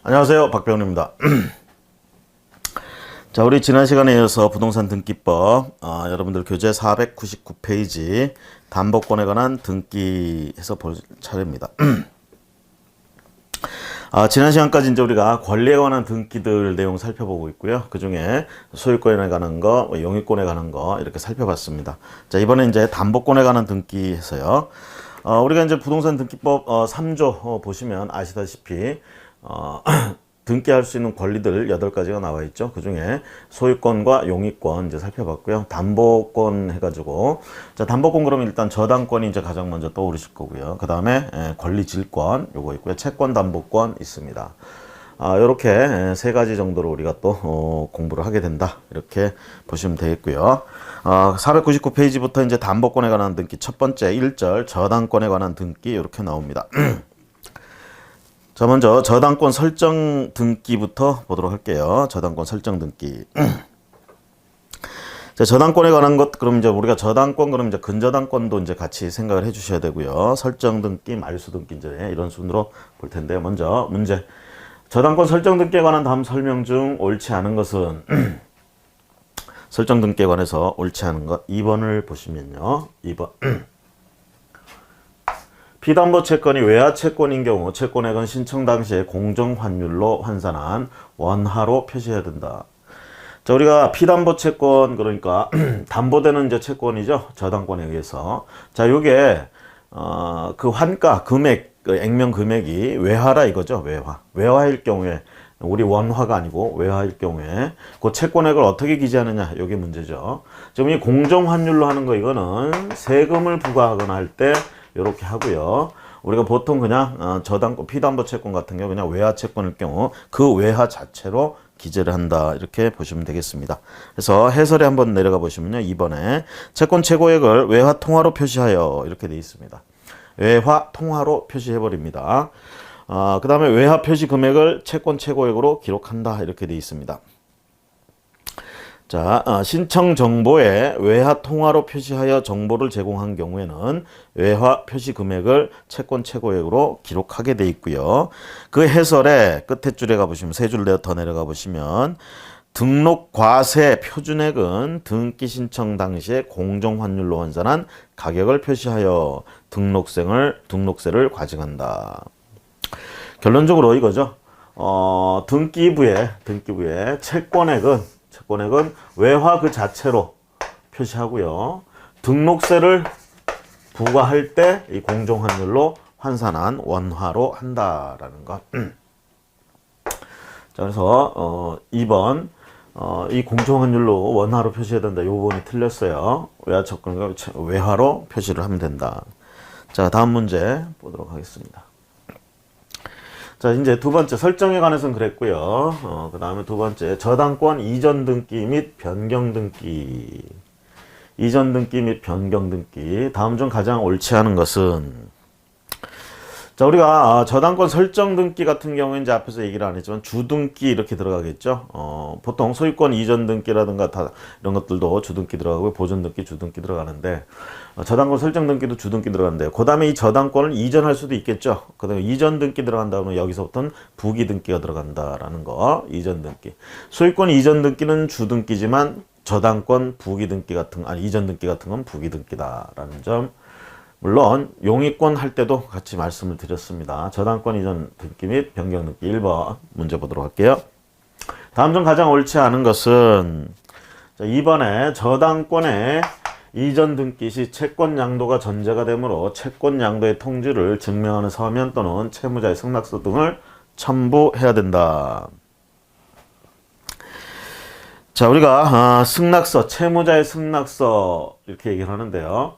안녕하세요, 박병훈입니다. 자, 우리 지난 시간에 이어서 부동산 등기법, 여러분들 교재 499페이지 담보권에 관한 등기해서 볼 차례입니다. 지난 시간까지 이제 우리가 권리에 관한 등기들 내용 살펴보고 있고요. 그 중에 소유권에 관한 거, 용익권에 관한 거 이렇게 살펴봤습니다. 자, 이번에 이제 담보권에 관한 등기해서요. 우리가 이제 부동산 등기법 3조 보시면 아시다시피 등기할 수 있는 권리들 8가지가 나와 있죠. 그 중에 소유권과 용익권 이제 살펴봤고요. 담보권 해가지고, 자, 담보권 그러면 일단 저당권이 이제 가장 먼저 떠오르실 거고요. 그 다음에 권리질권 요거 있고요. 채권 담보권 있습니다. 요렇게 세 가지 정도로 우리가 또 공부를 하게 된다. 이렇게 보시면 되겠고요. 499페이지부터 이제 담보권에 관한 등기 첫 번째 1절 저당권에 관한 등기 이렇게 나옵니다. 자, 먼저 저당권 설정 등기부터 보도록 할게요. 저당권 설정 등기. 자, 저당권에 관한 것, 그럼 이제 우리가 저당권, 그럼 이제 근저당권도 이제 같이 생각을 해 주셔야 되고요. 설정 등기, 말소 등기 이제 이런 순으로 볼 텐데, 먼저 문제. 저당권 설정 등기에 관한 다음 설명 중 옳지 않은 것은 설정 등기에 관해서 옳지 않은 것 2번을 보시면요. 2번. 피담보 채권이 외화 채권인 경우 채권액은 신청 당시에 공정환율로 환산한 원화로 표시해야 된다. 자, 우리가 피담보 채권, 그러니까 담보되는 이제 채권이죠. 저당권에 의해서. 자, 요게 그 환가 금액, 그 액면 금액이 외화라 이거죠. 외화. 외화일 경우에, 우리 원화가 아니고 외화일 경우에 그 채권액을 어떻게 기재하느냐, 요게 문제죠. 지금 이 공정환율로 하는 거, 이거는 세금을 부과하거나 할 때 이렇게 하고요. 우리가 보통 그냥 저당권, 피담보 채권 같은 경우 그냥 외화 채권일 경우 그 외화 자체로 기재를 한다. 이렇게 보시면 되겠습니다. 그래서 해설에 한번 내려가 보시면요. 2번에 채권 최고액을 외화 통화로 표시하여 이렇게 되어 있습니다. 외화 통화로 표시해 버립니다. 그 다음에 외화 표시 금액을 채권 최고액으로 기록한다. 이렇게 되어 있습니다. 자, 신청 정보에 외화 통화로 표시하여 정보를 제공한 경우에는 외화 표시 금액을 채권 최고액으로 기록하게 돼 있고요. 그 해설에 끝에 줄에 가보시면 세 줄 더 내려가 보시면 등록 과세 표준액은 등기 신청 당시에 공정환율로 환산한 가격을 표시하여 등록세를 과징한다. 결론적으로 이거죠. 등기부에 채권액은 외화 그 자체로 표시하고요. 등록세를 부과할 때 이 공정환율로 환산한 원화로 한다라는 것. 자, 그래서 2번 이 공정환율로 원화로 표시해야 된다. 이 부분이 틀렸어요. 외화 채권을 외화로 표시를 하면 된다. 자, 다음 문제 보도록 하겠습니다. 자, 이제 두 번째 설정에 관해서는 그랬고요. 그 다음에 두 번째 저당권 이전 등기 및 변경 등기. 이전 등기 및 변경 등기. 다음 중 가장 옳지 않은 것은, 자, 우리가 저당권 설정 등기 같은 경우에 이제 앞에서 얘기를 안 했지만 주등기 이렇게 들어가겠죠. 보통 소유권 이전 등기라든가 다 이런 것들도 주등기 들어가고 보존 등기, 주등기 들어가는데, 저당권 설정 등기도 주등기 들어가는데, 그 다음에 이 저당권을 이전할 수도 있겠죠. 그 다음에 이전 등기 들어간다 그러면 여기서부터는 부기 등기가 들어간다라는 거. 이전 등기. 소유권 이전 등기는 주등기지만 저당권 부기 등기 같은, 이전 등기 같은 건 부기 등기다라는 점. 물론 용익권 할 때도 같이 말씀을 드렸습니다. 저당권 이전 등기 및 변경 등기 1번 문제 보도록 할게요. 다음 중 가장 옳지 않은 것은, 자, 2번에 저당권의 이전 등기 시 채권 양도가 전제가 되므로 채권 양도의 통지를 증명하는 서면 또는 채무자의 승낙서 등을 첨부해야 된다. 자, 우리가 승낙서, 채무자의 승낙서 이렇게 얘기를 하는데요.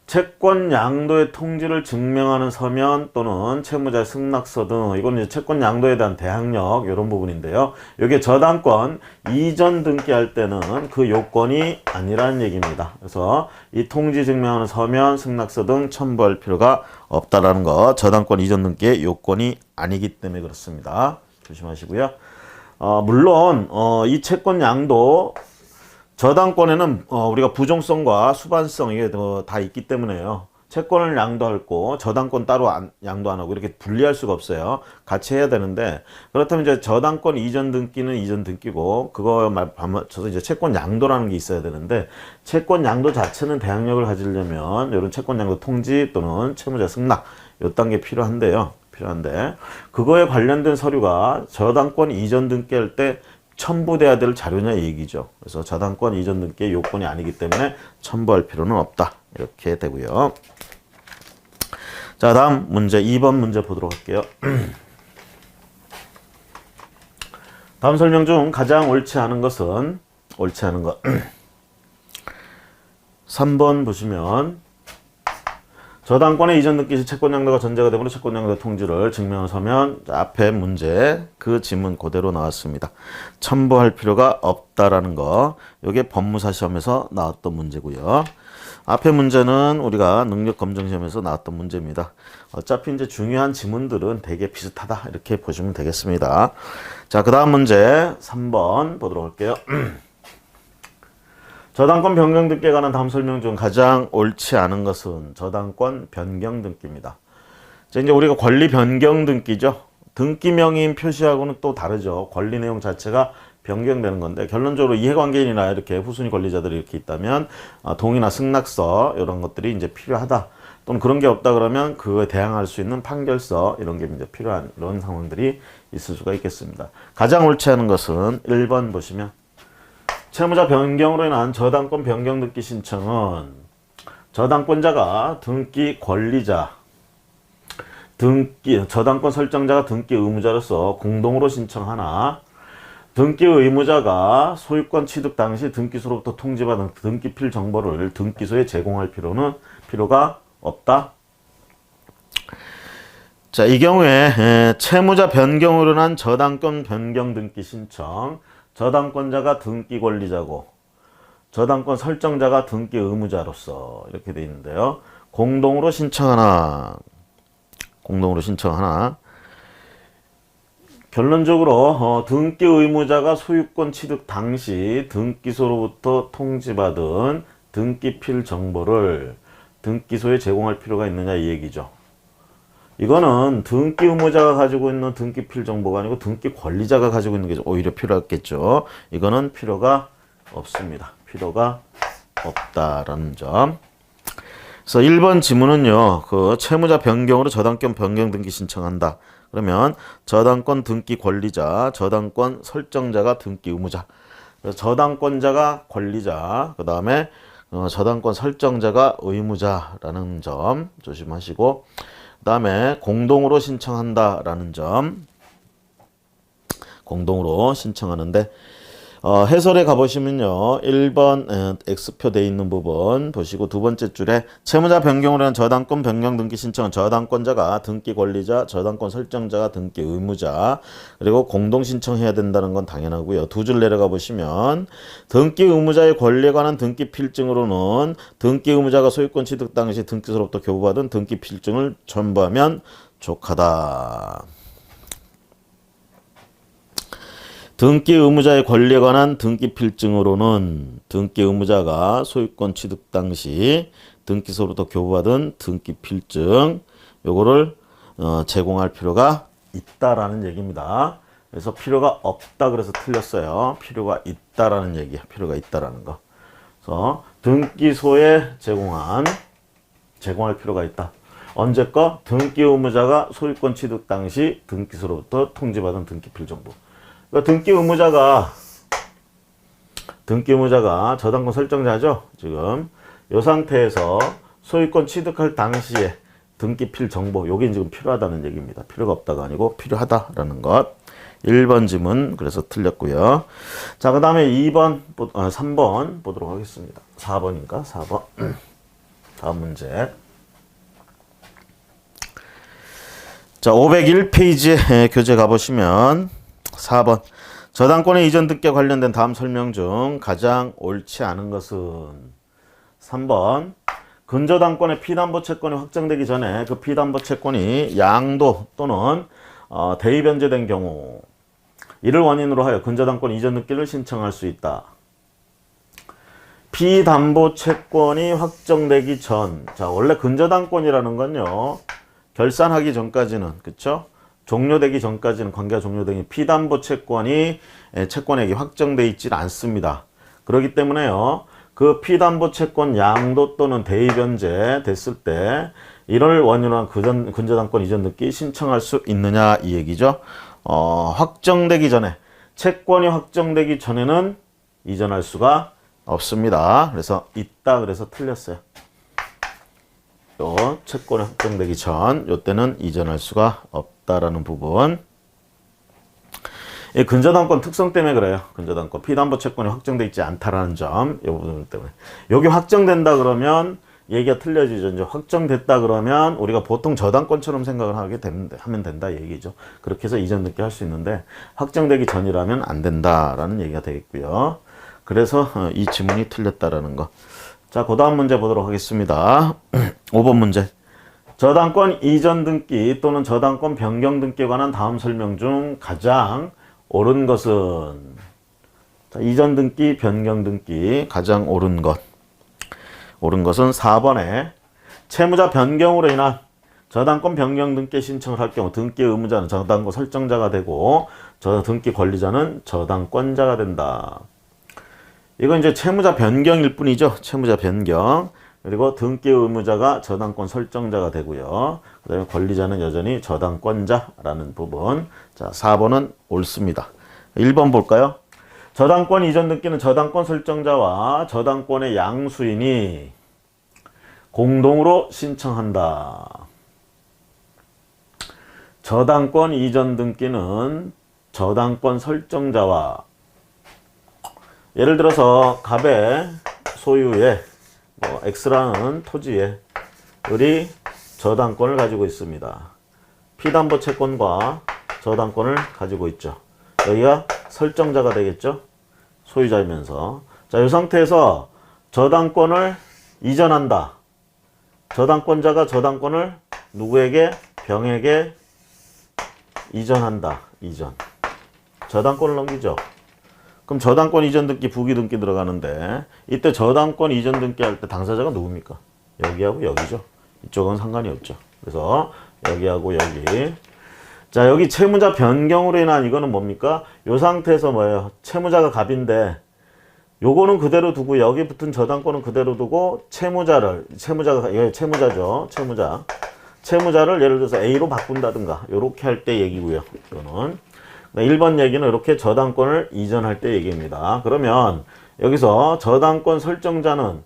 채권 양도의 통지를 증명하는 서면 또는 채무자의 승낙서 등, 이건 이제 채권 양도에 대한 대항력 이런 부분인데요. 이게 저당권 이전 등기할 때는 그 요건이 아니라는 얘기입니다. 그래서 이 통지 증명하는 서면, 승낙서 등 첨부할 필요가 없다라는 거. 저당권 이전 등기의 요건이 아니기 때문에 그렇습니다. 조심하시고요. 물론 이 채권 양도 저당권에는 우리가 부종성과 수반성 이게 다 있기 때문에요. 채권을 양도하고 저당권 따로 양도 안 하고 이렇게 분리할 수가 없어요. 같이 해야 되는데, 그렇다면 이제 저당권 이전 등기는 이전 등기고 그거 맞춰서 이제 채권 양도라는 게 있어야 되는데, 채권 양도 자체는 대항력을 가지려면 이런 채권 양도 통지 또는 채무자 승낙 요 단계 필요한데요. 필요한데 그거에 관련된 서류가 저당권 이전 등기할 때 첨부돼야 될 자료냐 얘기죠. 그래서 저당권 이전 등기의 요건이 아니기 때문에 첨부할 필요는 없다. 이렇게 되고요. 자, 다음 문제 2번 문제 보도록 할게요. 다음 설명 중 가장 옳지 않은 것은 옳지 않은 것 3번 보시면 저당권의 이전 등기 시 채권 양도가 전제가 되므로 채권 양도 통지를 증명을 서면 앞에 문제 그 지문 그대로 나왔습니다. 첨부할 필요가 없다라는 거. 이게 법무사 시험에서 나왔던 문제고요. 앞에 문제는 우리가 능력 검정 시험에서 나왔던 문제입니다. 어차피 이제 중요한 지문들은 되게 비슷하다 이렇게 보시면 되겠습니다. 자, 그다음 문제 3번 보도록 할게요. 저당권 변경 등기에 관한 다음 설명 중 가장 옳지 않은 것은 저당권 변경 등기입니다. 자, 이제 우리가 권리 변경 등기죠. 등기 명의인 표시하고는 또 다르죠. 권리 내용 자체가 변경되는 건데 결론적으로 이해관계인이나 이렇게 후순위 권리자들이 이렇게 있다면 동의나 승낙서 이런 것들이 이제 필요하다. 또는 그런 게 없다 그러면 그거에 대항할 수 있는 판결서 이런 게 이제 필요한 이런 상황들이 있을 수가 있겠습니다. 가장 옳지 않은 것은 1번 보시면 채무자 변경으로 인한 저당권 변경 등기 신청은 저당권자가 등기 권리자, 저당권 설정자가 등기 의무자로서 공동으로 신청하나 등기 의무자가 소유권 취득 당시 등기소로부터 통지받은 등기필 정보를 등기소에 제공할 필요가 없다. 자, 이 경우에 채무자 변경으로 인한 저당권 변경 등기 신청 저당권자가 등기 권리자고 저당권 설정자가 등기 의무자로서 이렇게 되어 있는데요. 공동으로 신청하나 결론적으로 등기 의무자가 소유권 취득 당시 등기소로부터 통지받은 등기필 정보를 등기소에 제공할 필요가 있느냐 이 얘기죠. 이거는 등기 의무자가 가지고 있는 등기필 정보가 아니고 등기 권리자가 가지고 있는 게 오히려 필요하겠죠. 이거는 필요가 없습니다. 필요가 없다라는 점. 그래서 1번 지문은요. 그 채무자 변경으로 저당권 변경 등기 신청한다. 그러면 저당권 등기 권리자, 저당권 설정자가 등기 의무자. 그래서 저당권자가 권리자, 그 다음에 저당권 설정자가 의무자라는 점 조심하시고 그 다음에 공동으로 신청한다라는 점 공동으로 신청하는데 해설에 가보시면요 1번 X표 돼 있는 부분 보시고 두 번째 줄에 채무자 변경으로 한 저당권 변경 등기 신청은 저당권자가 등기 권리자 저당권 설정자가 등기 의무자 그리고 공동 신청해야 된다는 건 당연하고요. 두 줄 내려가 보시면 등기 의무자의 권리에 관한 등기 필증으로는 등기 의무자가 소유권 취득 당시 등기소로부터 교부받은 등기 필증을 첨부하면 족하다. 등기 의무자의 권리에 관한 등기 필증으로는 등기 의무자가 소유권 취득 당시 등기소로부터 교부받은 등기 필증 요거를 제공할 필요가 있다라는 얘기입니다. 그래서 필요가 없다 그래서 틀렸어요. 필요가 있다라는 얘기야. 필요가 있다라는 거. 그래서 등기소에 제공할 필요가 있다. 언제 거? 등기 의무자가 소유권 취득 당시 등기소로부터 통지받은 등기필 정보. 그러니까 등기 의무자가 저당권 설정자죠. 지금 이 상태에서 소유권 취득할 당시에 등기필 정보 요게 지금 필요하다는 얘기입니다. 필요가 없다가 아니고 필요하다라는 것. 1번 지문 그래서 틀렸고요. 자, 그 다음에 3번 보도록 하겠습니다. 4번인가? 4번. 다음 문제. 자, 501페이지에 교재 가보시면 4번 저당권의 이전 등기와 관련된 다음 설명 중 가장 옳지 않은 것은 3번 근저당권의 피담보 채권이 확정되기 전에 그 피담보 채권이 양도 또는 대위 변제된 경우 이를 원인으로 하여 근저당권 이전 등기를 신청할 수 있다. 피담보 채권이 확정되기 전, 자, 원래 근저당권이라는 건요, 결산하기 전까지는, 그쵸? 종료되기 전까지는, 관계가 종료되기, 피담보 채권이, 채권액이 확정돼 있질 않습니다. 그렇기 때문에요, 그 피담보 채권 양도 또는 대입변제 됐을 때, 이를 원인으로 한 근저당권 이전 등기 신청할 수 있느냐, 이 얘기죠. 확정되기 전에, 채권이 확정되기 전에는 이전할 수가 없습니다. 그래서 있다 그래서 틀렸어요. 요 채권이 확정되기 전 요때는 이전할 수가 없다라는 부분. 이 근저당권 특성 때문에 그래요. 근저당권 피담보 채권이 확정되어 있지 않다라는 점, 이 부분 때문에. 여기 확정된다 그러면 얘기가 틀려지죠. 이제 확정됐다 그러면 우리가 보통 저당권처럼 생각을 하면 된다 얘기죠. 그렇게 해서 이전 등기 할 수 있는데 확정되기 전이라면 안 된다라는 얘기가 되겠고요. 그래서 이 지문이 틀렸다라는 거. 자, 그 다음 문제 보도록 하겠습니다. 5번 문제. 저당권 이전 등기 또는 저당권 변경 등기에 관한 다음 설명 중 가장 옳은 것은? 자, 이전 등기, 변경 등기 가장 옳은 것. 옳은 것은 4번에 채무자 변경으로 인한 저당권 변경 등기 신청을 할 경우 등기 의무자는 저당권 설정자가 되고 등기 권리자는 저당권자가 된다. 이건 이제 채무자 변경일 뿐이죠. 채무자 변경. 그리고 등기 의무자가 저당권 설정자가 되고요. 그 다음에 권리자는 여전히 저당권자라는 부분. 자, 4번은 옳습니다. 1번 볼까요? 저당권 이전 등기는 저당권 설정자와 저당권의 양수인이 공동으로 신청한다. 저당권 이전 등기는 저당권 설정자와, 예를 들어서 갑의 소유의 X라는 토지에 을이 저당권을 가지고 있습니다. 피담보 채권과 저당권을 가지고 있죠. 여기가 설정자가 되겠죠. 소유자이면서. 자, 이 상태에서 저당권을 이전한다. 저당권자가 저당권을 누구에게? 병에게 이전한다. 이전. 저당권을 넘기죠. 그럼 저당권 이전 등기, 부기 등기 들어가는데 이때 저당권 이전 등기 할 때 당사자가 누굽니까? 여기하고 여기죠. 이쪽은 상관이 없죠. 그래서 여기하고 여기. 자, 여기 채무자 변경으로 인한 이거는 뭡니까? 요 상태에서 뭐예요? 채무자가 갑인데 요거는 그대로 두고 여기 붙은 저당권은 그대로 두고 채무자가 이게 채무자죠. 채무자를 예를 들어서 A로 바꾼다든가 요렇게 할 때 얘기고요. 이거는 1번 얘기는 이렇게 저당권을 이전할 때 얘기입니다. 그러면 여기서 저당권 설정자는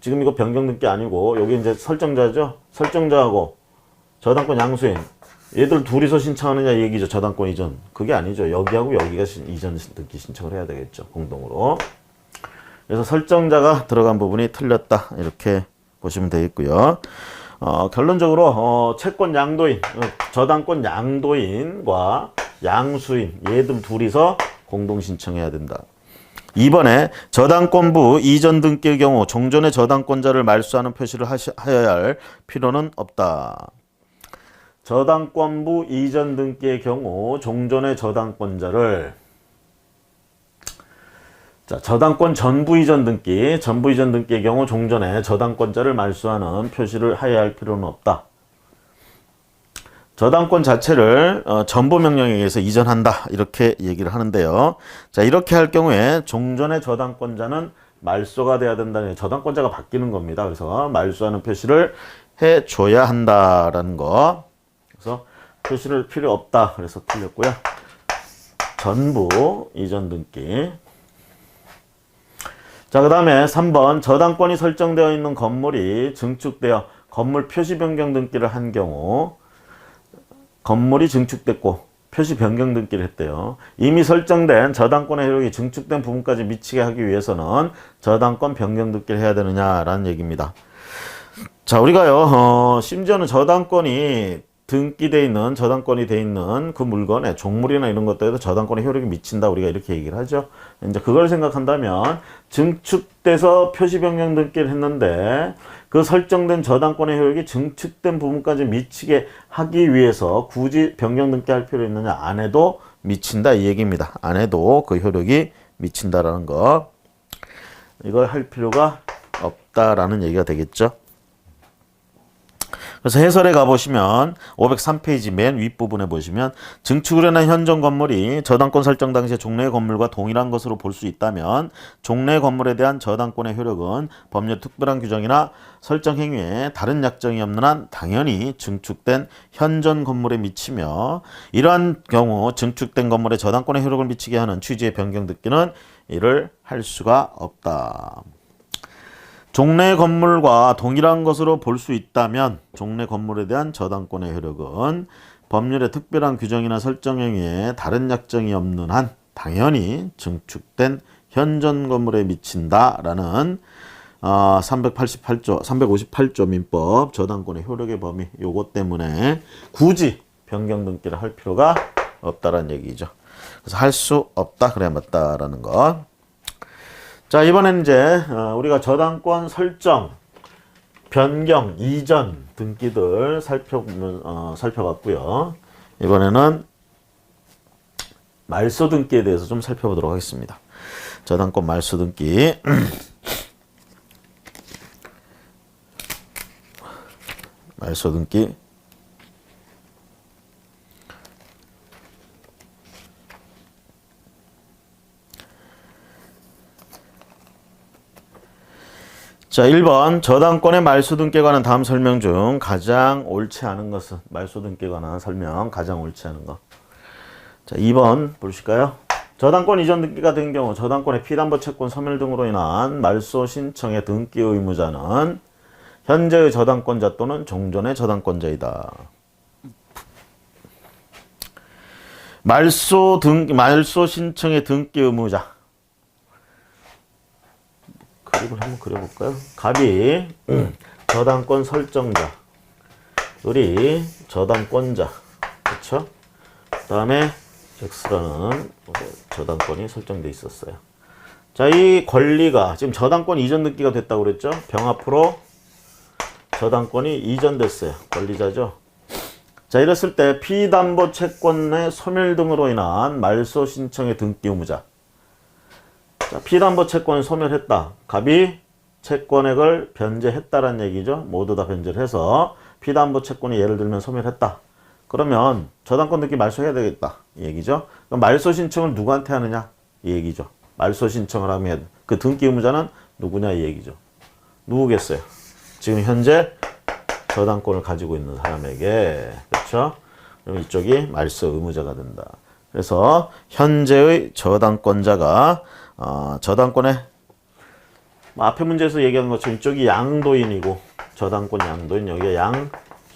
지금 이거 변경 등기 아니고 여기 이제 설정자죠. 설정자하고 저당권 양수인 얘들 둘이서 신청하느냐 얘기죠. 저당권 이전. 그게 아니죠. 여기하고 여기가 이전 등기 신청을 해야 되겠죠. 공동으로. 그래서 설정자가 들어간 부분이 틀렸다. 이렇게 보시면 되겠고요. 결론적으로 채권 양도인, 저당권 양도인과 양수인 얘들 둘이서 공동 신청해야 된다. 2번에 저당권부 이전 등기의 경우 종전의 저당권자를 말소하는 표시를 하여야 할 필요는 없다. 저당권부 이전 등기의 경우 종전의 저당권자를, 자, 저당권 전부 이전 등기의 경우 종전의 저당권자를 말소하는 표시를 하여야 할 필요는 없다. 저당권 자체를 전부 명령에 의해서 이전한다. 이렇게 얘기를 하는데요. 자, 이렇게 할 경우에 종전의 저당권자는 말소가 돼야 된다는, 저당권자가 바뀌는 겁니다. 그래서 말소하는 표시를 해줘야 한다라는 거. 그래서 표시를 필요 없다. 그래서 틀렸고요. 전부 이전 등기. 자, 그 다음에 3번 저당권이 설정되어 있는 건물이 증축되어 건물 표시 변경 등기를 한 경우, 건물이 증축됐고 표시 변경 등기를 했대요. 이미 설정된 저당권의 효력이 증축된 부분까지 미치게 하기 위해서는 저당권 변경 등기를 해야 되느냐라는 얘기입니다. 자, 우리가요, 심지어는 저당권이 등기돼 있는, 저당권이 돼 있는 그 물건에 종물이나 이런 것들에도 저당권의 효력이 미친다. 우리가 이렇게 얘기를 하죠. 이제 그걸 생각한다면 증축돼서 표시 변경 등기를 했는데 그 설정된 저당권의 효력이 증축된 부분까지 미치게 하기 위해서 굳이 변경 등기 할 필요 있느냐? 안 해도 미친다 이 얘기입니다. 안 해도 그 효력이 미친다라는 거. 이걸 할 필요가 없다라는 얘기가 되겠죠. 그래서 해설에 가보시면 503페이지 맨 윗부분에 보시면 증축을 해놓은 현존 건물이 저당권 설정 당시에 종래 건물과 동일한 것으로 볼 수 있다면 종래 건물에 대한 저당권의 효력은 법률 특별한 규정이나 설정 행위에 다른 약정이 없는 한 당연히 증축된 현존 건물에 미치며 이러한 경우 증축된 건물에 저당권의 효력을 미치게 하는 취지의 변경 듣기는 이를 할 수가 없다. 종래 건물과 동일한 것으로 볼 수 있다면 종래 건물에 대한 저당권의 효력은 법률의 특별한 규정이나 설정 행위에 다른 약정이 없는 한 당연히 증축된 현존 건물에 미친다라는 358조 민법 저당권의 효력의 범위 요것 때문에 굳이 변경 등기를 할 필요가 없다라는 얘기죠. 그래서 할 수 없다 그래야 맞다라는 것. 자, 이번엔 이제 우리가 저당권 설정, 변경, 이전 등기들 살펴봤고요. 이번에는 말소 등기에 대해서 좀 살펴보도록 하겠습니다. 저당권 말소 등기. 말소 등기. 자, 1번 저당권의 말소 등기에 관한 다음 설명 중 가장 옳지 않은 것은 말소 등기에 관한 설명 가장 옳지 않은 것. 자, 2번 보실까요? 저당권 이전 등기가 된 경우 저당권의 피담보 채권 소멸 등으로 인한 말소 신청의 등기 의무자는 현재의 저당권자 또는 종전의 저당권자이다. 말소 신청의 등기 의무자. 그림을 한번 그려볼까요? 갑이 저당권 설정자, 을이 저당권자, 그렇죠? 그다음에 X라는 저당권이 설정돼 있었어요. 자, 이 권리가 지금 저당권 이전 등기가 됐다고 그랬죠? 병합으로 저당권이 이전됐어요. 권리자죠. 자, 이랬을 때 피담보 채권의 소멸 등으로 인한 말소 신청의 등기 의무자. 자, 피담보 채권을 소멸했다. 갑이 채권액을 변제했다라는 얘기죠. 모두 다 변제를 해서 피담보 채권이 예를 들면 소멸했다. 그러면 저당권 등기 말소해야 되겠다. 이 얘기죠. 그럼 말소 신청을 누구한테 하느냐? 이 얘기죠. 말소 신청을 하면 그 등기 의무자는 누구냐? 이 얘기죠. 누구겠어요? 지금 현재 저당권을 가지고 있는 사람에게. 그렇죠? 그럼 이쪽이 말소 의무자가 된다. 그래서 현재의 저당권자가 저당권의 앞에 문제에서 얘기한 것처럼 이쪽이 양도인이고 저당권 양도인 여기가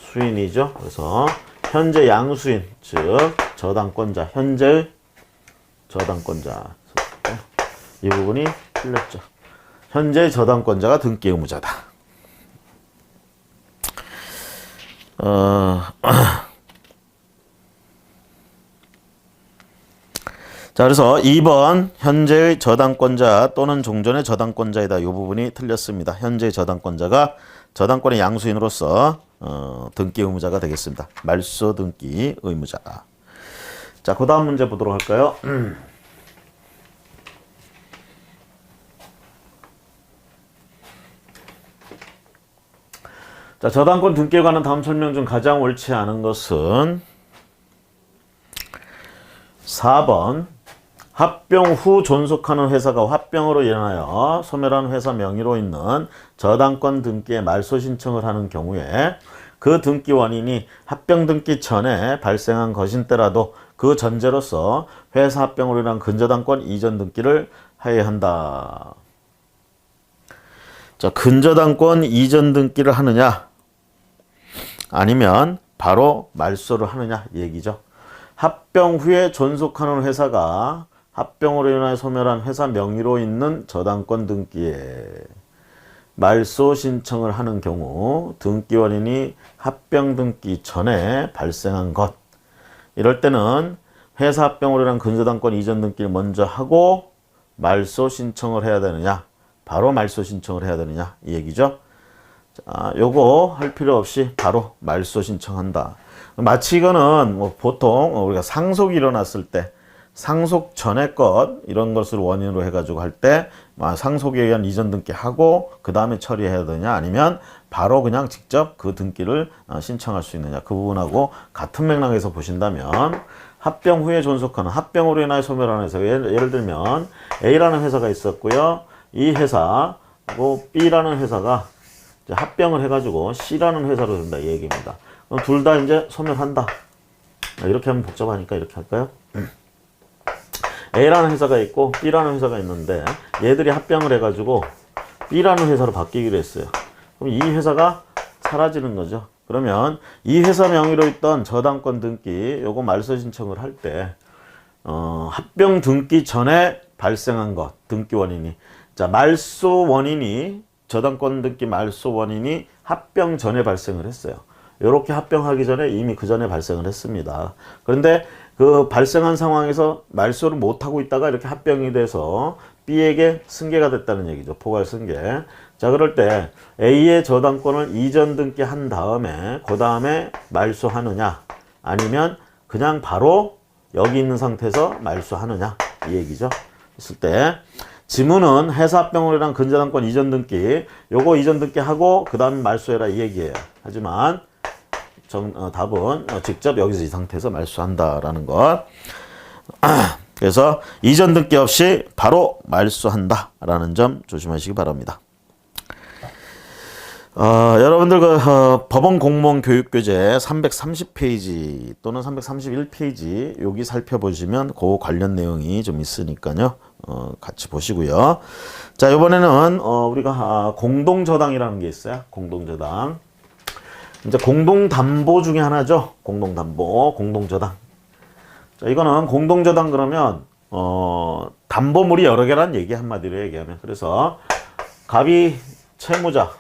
양수인이죠. 그래서 현재 양수인 즉 저당권자 현재의 저당권자 이 부분이 틀렸죠. 현재 저당권자가 등기 의무자다. 자, 그래서 2번 현재의 저당권자 또는 종전의 저당권자이다. 이 부분이 틀렸습니다. 현재의 저당권자가 저당권의 양수인으로서 등기 의무자가 되겠습니다. 말소 등기 의무자. 자, 그 다음 문제 보도록 할까요? 자, 저당권 등기에 관한 다음 설명 중 가장 옳지 않은 것은 4번 합병 후 존속하는 회사가 합병으로 인하여 소멸한 회사 명의로 있는 저당권 등기에 말소 신청을 하는 경우에 그 등기 원인이 합병 등기 전에 발생한 것인 때라도 그 전제로서 회사 합병으로 인한 근저당권 이전 등기를 해야 한다. 자, 근저당권 이전 등기를 하느냐 아니면 바로 말소를 하느냐 이 얘기죠. 합병 후에 존속하는 회사가 합병으로 인하여 소멸한 회사 명의로 있는 저당권 등기에 말소 신청을 하는 경우 등기 원인이 합병 등기 전에 발생한 것. 이럴 때는 회사 합병으로 인한 근저당권 이전 등기를 먼저 하고 말소 신청을 해야 되느냐 바로 말소 신청을 해야 되느냐 이 얘기죠. 자, 요거 할 필요 없이 바로 말소 신청한다. 마치 이거는 뭐 보통 우리가 상속이 일어났을 때 상속 전의 것 이런 것을 원인으로 해가지고 할 때 상속에 의한 이전 등기하고 그 다음에 처리해야 되냐 아니면 바로 그냥 직접 그 등기를 신청할 수 있느냐 그 부분하고 같은 맥락에서 보신다면 합병 후에 존속하는 합병으로 인하여 소멸하는 회사 예를 들면 A라는 회사가 있었고요. 이 회사하고 B라는 회사가 이제 합병을 해가지고 C라는 회사로 된다 이 얘기입니다. 그럼 둘 다 이제 소멸한다. 이렇게 하면 복잡하니까 이렇게 할까요? A라는 회사가 있고 B라는 회사가 있는데 얘들이 합병을 해가지고 B라는 회사로 바뀌기로 했어요. 그럼 이 회사가 사라지는 거죠. 그러면 이 회사 명의로 있던 저당권 등기 요거 말소 신청을 할 때 합병 등기 전에 발생한 것 등기 원인이 자 말소 원인이 저당권 등기 말소 원인이 합병 전에 발생을 했어요. 이렇게 합병하기 전에 이미 그 전에 발생을 했습니다. 그런데 그 발생한 상황에서 말소를 못하고 있다가 이렇게 합병이 돼서 B에게 승계가 됐다는 얘기죠. 포괄 승계. 자, 그럴 때 A의 저당권을 이전 등기한 다음에 그 다음에 말소하느냐 아니면 그냥 바로 여기 있는 상태에서 말소하느냐 이 얘기죠. 있을 때 지문은 회사 합병으로 인한 근저당권 이전 등기 요거 이전 등기하고 그 다음에 말소해라 이 얘기예요. 하지만 답은 직접 여기서 이 상태에서 말소한다라는 것. 그래서 이전 등기 없이 바로 말소한다라는 점 조심하시기 바랍니다. 여러분들 법원 공무원 교육교재 330페이지 또는 331페이지 여기 살펴보시면 그 관련 내용이 좀 있으니까요. 같이 보시고요. 자, 이번에는 우리가 공동저당이라는 게 있어요. 공동저당. 이제 공동담보 중에 하나죠. 공동담보, 공동저당. 자, 이거는 공동저당 그러면 담보물이 여러 개란 얘기 한마디로 얘기하면 그래서 갑이 채무자,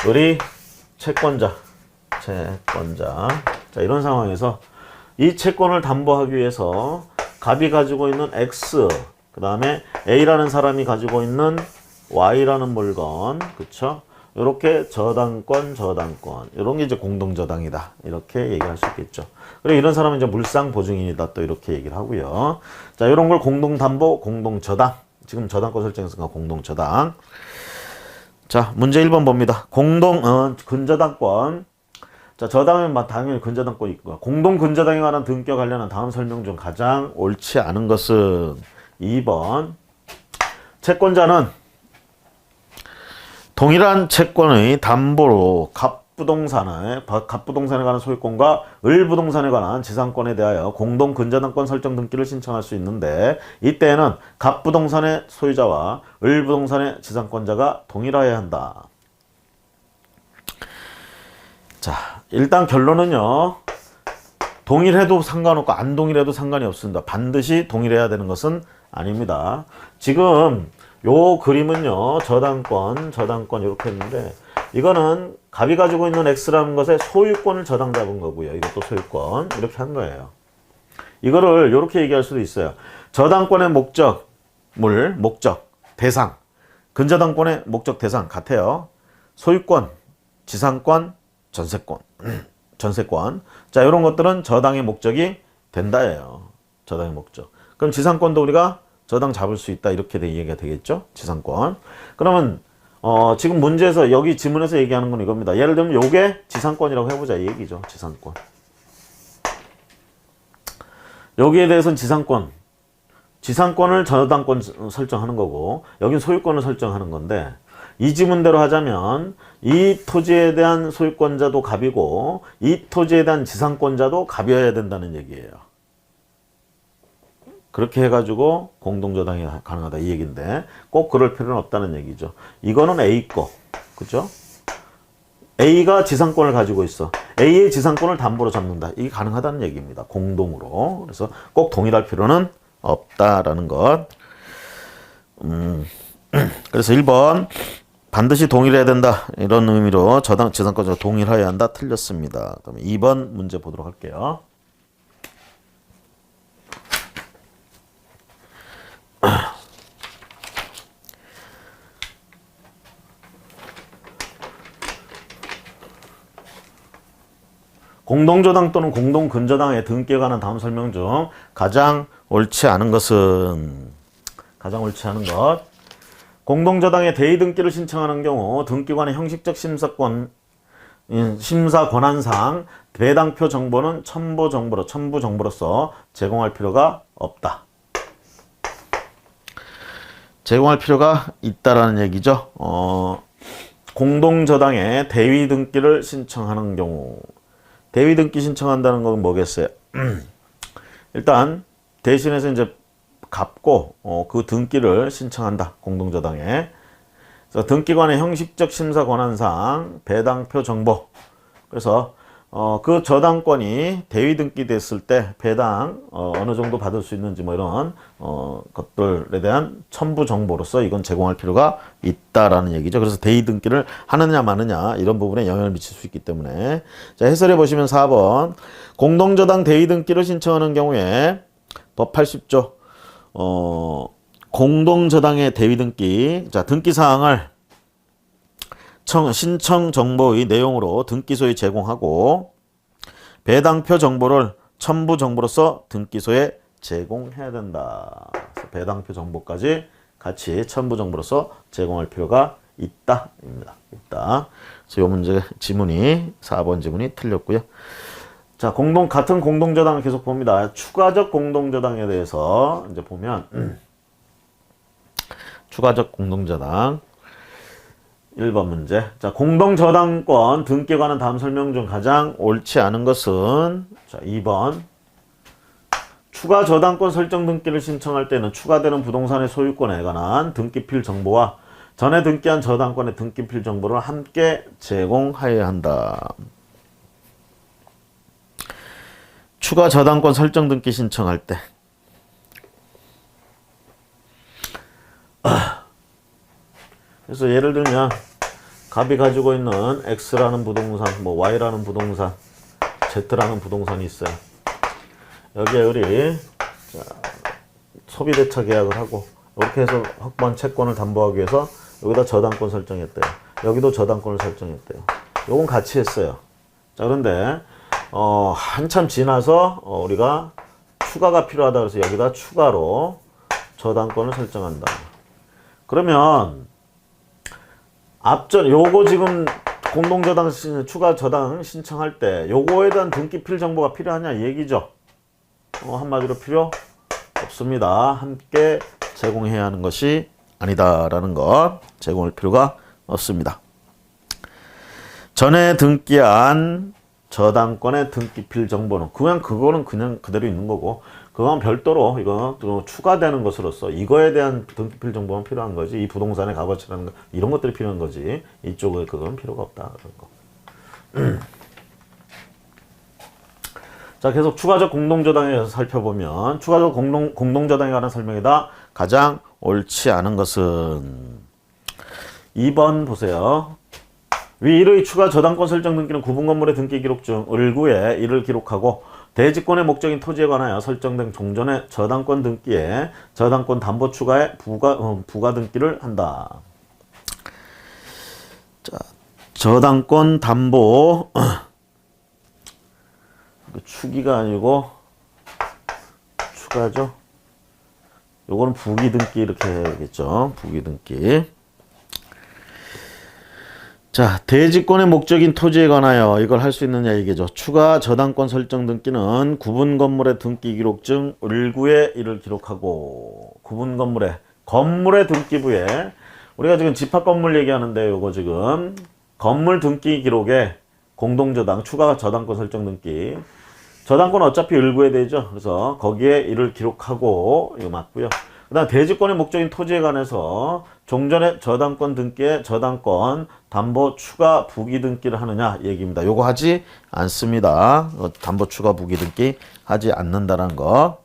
을이 채권자. 자, 이런 상황에서 이 채권을 담보하기 위해서 갑이 가지고 있는 X, 그 다음에 A라는 사람이 가지고 있는 Y라는 물건, 그쵸? 이렇게 저당권, 이런 게 이제 공동저당이다. 이렇게 얘기할 수 있겠죠. 그리고 이런 사람은 이제 물상보증인이다. 또 이렇게 얘기를 하고요. 자, 이런 걸 공동담보, 공동저당. 지금 저당권 설정했으니까 공동저당. 자, 문제 1번 봅니다. 근저당권. 자, 저당은 당연히 근저당권이 있고요. 공동 근저당에 관한 등기와 관련한 다음 설명 중 가장 옳지 않은 것은 2번. 채권자는 동일한 채권의 담보로 갑부동산에 관한 소유권과 을부동산에 관한 지상권에 대하여 공동 근저당권 설정 등기를 신청할 수 있는데 이때에는 갑부동산의 소유자와 을부동산의 지상권자가 동일해야 한다. 자, 일단 결론은요. 동일해도 상관없고 안 동일해도 상관이 없습니다. 반드시 동일해야 되는 것은 아닙니다. 지금 요 그림은요. 저당권 이렇게 했는데 이거는 갑이 가지고 있는 X라는 것의 소유권을 저당 잡은 거고요. 이것도 소유권 이렇게 한 거예요. 이거를 이렇게 얘기할 수도 있어요. 저당권의 목적 대상 근저당권의 목적 대상 같아요. 소유권, 지상권, 전세권. 자, 이런 것들은 저당의 목적이 된다예요. 저당의 목적. 그럼 지상권도 우리가 저당 잡을 수 있다. 이렇게 얘기가 되겠죠. 지상권. 그러면 지금 문제에서 여기 지문에서 얘기하는 건 이겁니다. 예를 들면 요게 지상권이라고 해보자. 이 얘기죠. 지상권. 여기에 대해서는 지상권을 저당권 설정하는 거고 여긴 소유권을 설정하는 건데 이 지문대로 하자면 이 토지에 대한 소유권자도 갑이고 이 토지에 대한 지상권자도 갑이어야 된다는 얘기예요. 그렇게 해가지고 공동저당이 가능하다 이 얘기인데 꼭 그럴 필요는 없다는 얘기죠. 이거는 A 거, 그죠? A가 지상권을 가지고 있어. A의 지상권을 담보로 잡는다. 이게 가능하다는 얘기입니다. 공동으로. 그래서 꼭 동일할 필요는 없다라는 것. 그래서 1번 반드시 동일해야 된다. 이런 의미로 지상권자가 동일해야 한다. 틀렸습니다. 그다음에 2번 문제 보도록 할게요. 공동저당 또는 공동근저당의 등기에 관한 다음 설명 중 가장 옳지 않은 것은 가장 옳지 않은 것 공동저당의 대의 등기를 신청하는 경우 등기관의 형식적 심사 권한상 배당표 정보는 첨부 정보로서 제공할 필요가 없다. 제공할 필요가 있다라는 얘기죠. 공동저당의 대의 등기를 신청하는 경우 대의 등기 신청한다는 건 뭐겠어요? 일단 대신해서 이제 갚고 그 등기를 신청한다. 공동저당에. 그래서 등기관의 형식적 심사 권한상 배당표 정보. 그래서 그 저당권이 대위 등기됐을 때 배당 어느 정도 받을 수 있는지 뭐 이런 것들에 대한 첨부 정보로서 이건 제공할 필요가 있다라는 얘기죠. 그래서 대위 등기를 하느냐 마느냐 이런 부분에 영향을 미칠 수 있기 때문에 자 해설해 보시면 4번 공동저당 대위 등기를 신청하는 경우에 법 80조 공동저당의 대위 등기 자 등기 사항을 신청 정보의 내용으로 등기소에 제공하고 배당표 정보를 첨부 정보로서 등기소에 제공해야 된다. 그래서 배당표 정보까지 같이 첨부 정보로서 제공할 필요가 있다입니다. 있다. 그래서 이 문제 지문이 4번 지문이 틀렸고요. 자, 같은 공동저당을 계속 봅니다. 추가적 공동저당에 대해서 이제 보면 추가적 공동저당 1번 문제. 자, 공동저당권 등기에 관한 다음 설명 중 가장 옳지 않은 것은 자, 2번. 추가 저당권 설정 등기를 신청할 때는 추가되는 부동산의 소유권에 관한 등기필 정보와 전에 등기한 저당권의 등기필 정보를 함께 제공하여야 한다. 추가 저당권 설정 등기 신청할 때 그래서 예를 들면 갑이 가지고 있는 X라는 부동산, 뭐 Y라는 부동산, Z라는 부동산이 있어요. 여기에 우리 소비대차 계약을 하고 이렇게 해서 확보한 채권을 담보하기 위해서 여기다 저당권 설정했대요. 여기도 저당권을 설정했대요. 요건 같이 했어요. 자, 그런데 한참 지나서 우리가 추가가 필요하다 그래서 여기다 추가로 저당권을 설정한다. 그러면 앞전 요거 지금 공동저당 추가 저당 신청할 때 요거에 대한 등기필 정보가 필요하냐 얘기죠. 한마디로 필요 없습니다. 함께 제공해야 하는 것이 아니다라는 것 제공할 필요가 없습니다. 전에 등기한 저당권의 등기필 정보는 그거는 그냥 그대로 있는 거고 그건 별도로 이거 추가되는 것으로서 이거에 대한 등기필 정보는 필요한 거지 이 부동산의 값어치라는 거 이런 것들이 필요한 거지 이쪽에 그건 필요가 없다 그런 거. 자 계속 추가적 공동저당에 대해서 살펴보면 추가적 공동저당에 관한 설명이다. 가장 옳지 않은 것은 2번 보세요. 위 1의 추가 저당권 설정 등기는 구분 건물의 등기 기록 중 을구에 이를 기록하고 대지권의 목적인 토지에 관하여 설정된 종전의 저당권 등기에 저당권 담보 추가에 부가 등기를 한다. 자, 저당권 담보 추기가 아니고 추가죠. 요거는 부기 등기 이렇게 해야겠죠. 부기 등기. 자, 대지권의 목적인 토지에 관하여 이걸 할 수 있느냐 이게죠. 추가 저당권 설정 등기는 구분 건물의 등기 기록증 을구에 이를 기록하고 구분 건물의 등기부에 우리가 지금 집합 건물 얘기하는데 요거 지금 건물 등기 기록에 공동저당 추가 저당권 설정 등기 저당권 어차피 을구에 되죠. 그래서 거기에 이를 기록하고 이거 맞고요. 그 다음 대지권의 목적인 토지에 관해서 종전의 저당권 등기에 저당권 담보 추가 부기 등기를 하느냐 얘기입니다. 요거 하지 않습니다. 담보 추가 부기 등기 하지 않는다라는 거.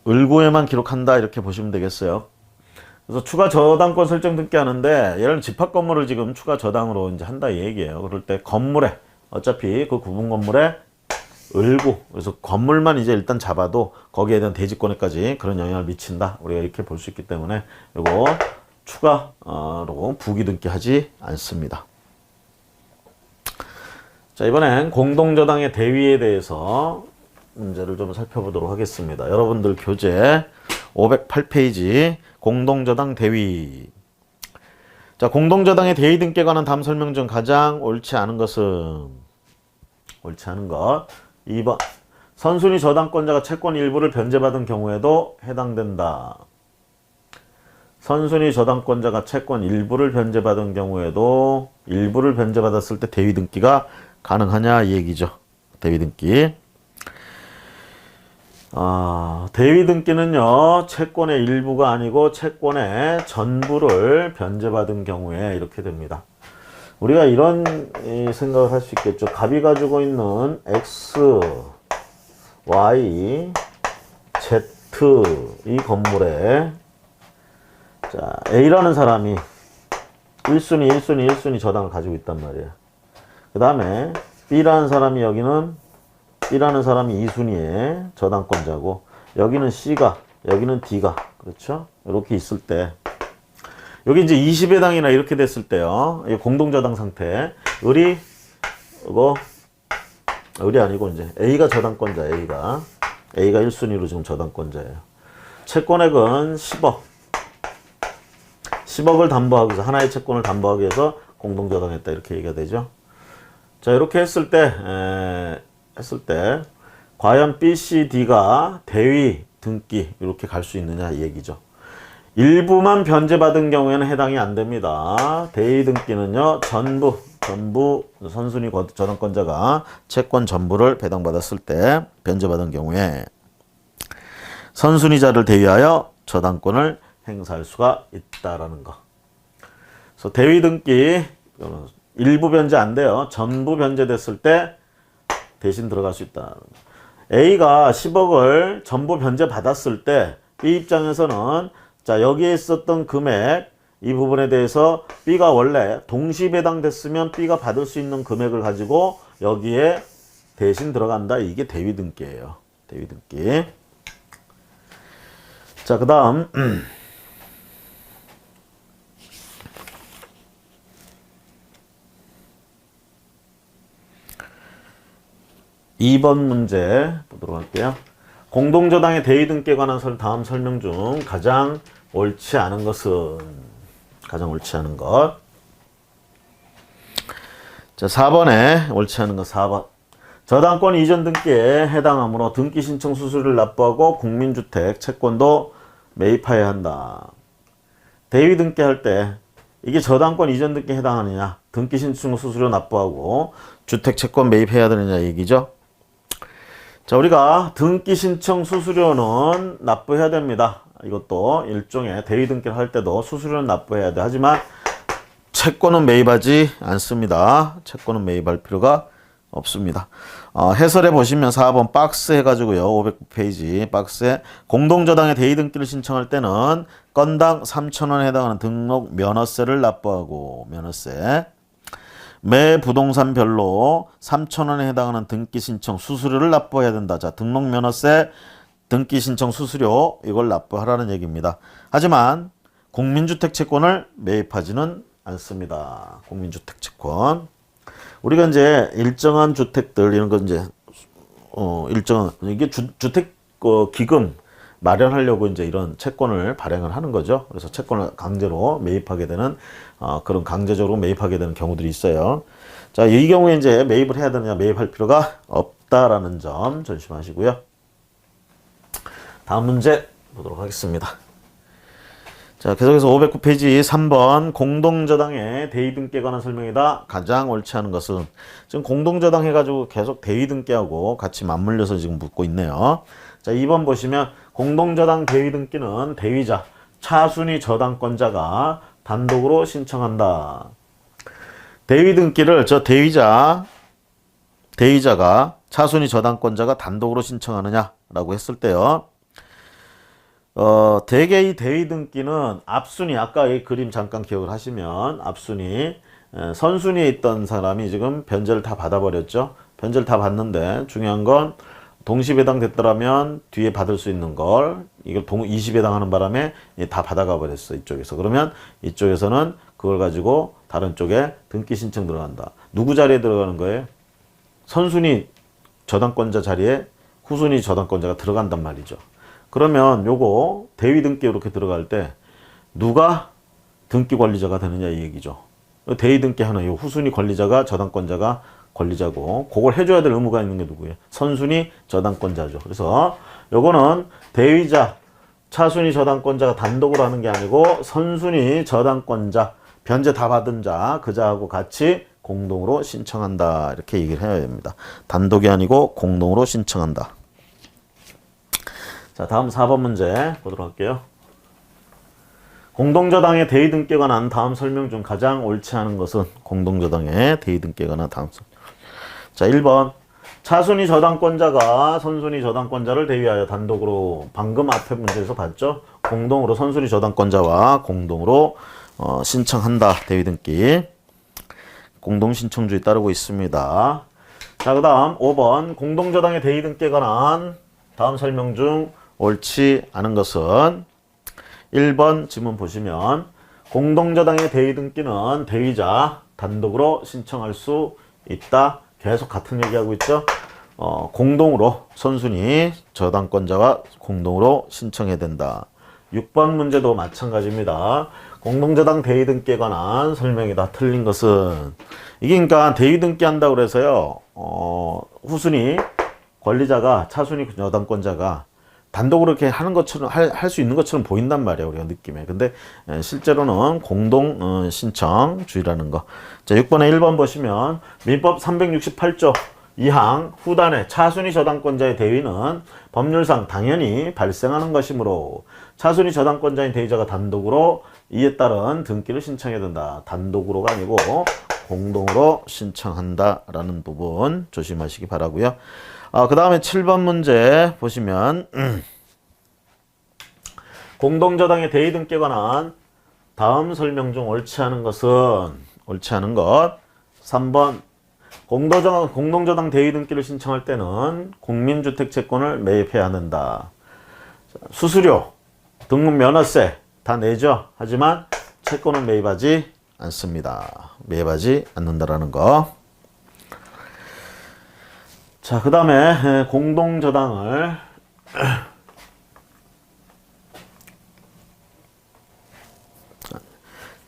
을구에만 기록한다 이렇게 보시면 되겠어요. 그래서 추가 저당권 설정 등기 하는데 예를 들면 집합 건물을 지금 추가 저당으로 이제 한다 이 얘기예요. 그럴 때 건물에 어차피 그 구분 건물에 을구 그래서 건물만 이제 일단 잡아도 거기에 대한 대지권에까지 그런 영향을 미친다. 우리가 이렇게 볼 수 있기 때문에 이거 추가로 부기 등기 하지 않습니다. 자, 이번엔 공동저당의 대위에 대해서 문제를 좀 살펴보도록 하겠습니다. 여러분들 교재 508페이지 공동저당 대위. 자, 공동저당의 대위 등께 관한 다음 설명 중 가장 옳지 않은 것은 옳지 않은 것 2번 선순위 저당권자가 채권 일부를 변제받은 경우에도 해당된다. 선순위 저당권자가 채권 일부를 변제받은 경우에도 일부를 변제받았을 때 대위 등기가 가능하냐 이 얘기죠. 대위 등기. 대위 등기는요, 채권의 일부가 아니고 채권의 전부를 변제받은 경우에 이렇게 됩니다. 우리가 이런 생각을 할 수 있겠죠. 갑이 가지고 있는 X, Y, Z 이 건물에 자, A라는 사람이 1순위 저당을 가지고 있단 말이에요. 그 다음에 B라는 사람이 B라는 사람이 2순위의 저당권자고 여기는 C가 여기는 D가 그렇죠? 이렇게 있을 때 여기 이제 20회당이나 이렇게 됐을 때요. 공동저당 상태 을이 아니고 이제 A가 저당권자 A가 1순위로 지금 저당권자예요. 채권액은 10억을 담보하기 위해서 하나의 채권을 담보하기 위해서 공동저당했다 이렇게 얘기가 되죠. 자, 이렇게 했을 때 과연 B, C, D가 대위 등기 이렇게 갈 수 있느냐 이 얘기죠. 일부만 변제받은 경우에는 해당이 안 됩니다. 대위 등기는요, 전부 선순위 저당권자가 채권 전부를 배당받았을 때 변제받은 경우에 선순위자를 대위하여 저당권을 행사할 수가 있다라는 거. 그래서 대위 등기 일부 변제 안 돼요. 전부 변제됐을 때 대신 들어갈 수 있다. A가 10억을 전부 변제 받았을 때 B 입장에서는 자, 여기에 있었던 금액 이 부분에 대해서 B가 원래 동시 배당됐으면 B가 받을 수 있는 금액을 가지고 여기에 대신 들어간다. 이게 대위 등기예요. 대위 등기. 자, 그다음 2번 문제 보도록 할게요. 공동저당의 대위 등기에 관한 다음 설명 중 가장 옳지 않은 것은 가장 옳지 않은 것. 자, 4번에 옳지 않은 것 4번. 저당권 이전 등기에 해당하므로 등기 신청 수수료를 납부하고 국민주택 채권도 매입해야 한다. 대위 등기할 때 이게 저당권 이전 등기에 해당하느냐, 등기 신청 수수료 납부하고 주택 채권 매입해야 되느냐 얘기죠. 자, 우리가 등기 신청 수수료는 납부해야 됩니다. 이것도 일종의 대위 등기를 할 때도 수수료는 납부해야 돼. 하지만 채권은 매입하지 않습니다. 채권은 매입할 필요가 없습니다. 해설에 보시면 4번 박스 해가지고요. 509페이지 박스에 공동저당의 대위 등기를 신청할 때는 건당 3,000원에 해당하는 등록 면허세를 납부하고 면허세 매 부동산별로 3,000원에 해당하는 등기 신청 수수료를 납부해야 된다. 자, 등록 면허세, 등기 신청 수수료 이걸 납부하라는 얘기입니다. 하지만 국민주택 채권을 매입하지는 않습니다. 국민주택 채권. 우리가 이제 일정한 주택들 이런 거 이제 일정한 이게 주택 기금 마련하려고 이제 이런 채권을 발행을 하는 거죠. 그래서 채권을 강제로 매입하게 되는 그런 강제적으로 매입하게 되는 경우들이 있어요. 자, 이 경우에 이제 매입을 해야 되느냐, 매입할 필요가 없다라는 점 전심하시고요. 다음 문제 보도록 하겠습니다. 자, 계속해서 509페이지 3번 공동저당의 대위 등기에 관한 설명이다. 가장 옳지 않은 것은 지금 공동저당 해가지고 계속 대위 등기하고 같이 맞물려서 지금 묻고 있네요. 자, 2번 보시면 공동저당 대위 등기는 대위자, 차순위 저당권자가 단독으로 신청한다. 대위 등기를 대위자가 차순위 저당권자가 단독으로 신청하느냐라고 했을 때요. 대개 이 대위 등기는 앞순위, 아까 이 그림 잠깐 기억을 하시면 앞순위, 선순위에 있던 사람이 지금 변제를 다 받아버렸죠. 변제를 다 받는데 중요한 건 동시배당 됐더라면 뒤에 받을 수 있는 걸 이걸 20배당 하는 바람에 다 받아가 버렸어. 이쪽에서. 그러면 이쪽에서는 그걸 가지고 다른 쪽에 등기 신청 들어간다. 누구 자리에 들어가는 거예요? 선순위 저당권자 자리에 후순위 저당권자가 들어간단 말이죠. 그러면 요거 대위 등기 이렇게 들어갈 때 누가 등기 관리자가 되느냐 이 얘기죠. 대위 등기 하나 요 후순위 권리자가 저당권자가 권리자고 그걸 해줘야 될 의무가 있는 게 누구예요? 선순위 저당권자죠. 그래서 요거는 대위자 차순위 저당권자가 단독으로 하는 게 아니고 선순위 저당권자 변제 다 받은 자 그자하고 같이 공동으로 신청한다 이렇게 얘기를 해야 됩니다. 단독이 아니고 공동으로 신청한다. 자, 다음 4번 문제 보도록 할게요. 공동저당의 대의 등기에 관한 다음 설명 중 가장 옳지 않은 것은 공동저당의 대의 등기에 관한 다음 설명. 자, 1번 차순위 저당권자가 선순위 저당권자를 대위하여 단독으로 방금 앞에 문제에서 봤죠? 공동으로 선순위 저당권자와 공동으로 신청한다. 대위 등기. 공동신청주의 따르고 있습니다. 자, 그 다음 5번 공동저당의 대의 등기에 관한 다음 설명 중 옳지 않은 것은 1번 지문 보시면 공동저당의 대의 등기는 대위자 단독으로 신청할 수 있다. 계속 같은 얘기하고 있죠. 공동으로 선순위 저당권자와 공동으로 신청해야 된다. 6번 문제도 마찬가지입니다. 공동저당 대의 등기에 관한 설명이 다 틀린 것은 이게 그러니까 대의 등기 한다고 그래서요. 후순위 권리자가 차순위 저당권자가 단독으로 이렇게 하는 것처럼 할 수 있는 것처럼 보인단 말이에요. 우리가 느낌에. 근데 실제로는 공동 신청주의라는 거. 자, 6번에 1번 보시면 민법 368조 2항 후단의 차순위 저당권자의 대위는 법률상 당연히 발생하는 것이므로 차순위 저당권자인 대위자가 단독으로 이에 따른 등기를 신청해야 된다. 단독으로가 아니고 공동으로 신청한다라는 부분 조심하시기 바라고요. 그 다음에 7번 문제 보시면 공동저당의 대의 등기에 관한 다음 설명 중 옳지 않은 것은 옳지 않은 것 3번 공동저당 대의 등기를 신청할 때는 국민주택 채권을 매입해야 한다. 수수료, 등록 면허세 다 내죠. 하지만 채권은 매입하지 않습니다. 매입하지 않는다라는 거. 자, 그 다음에 공동저당을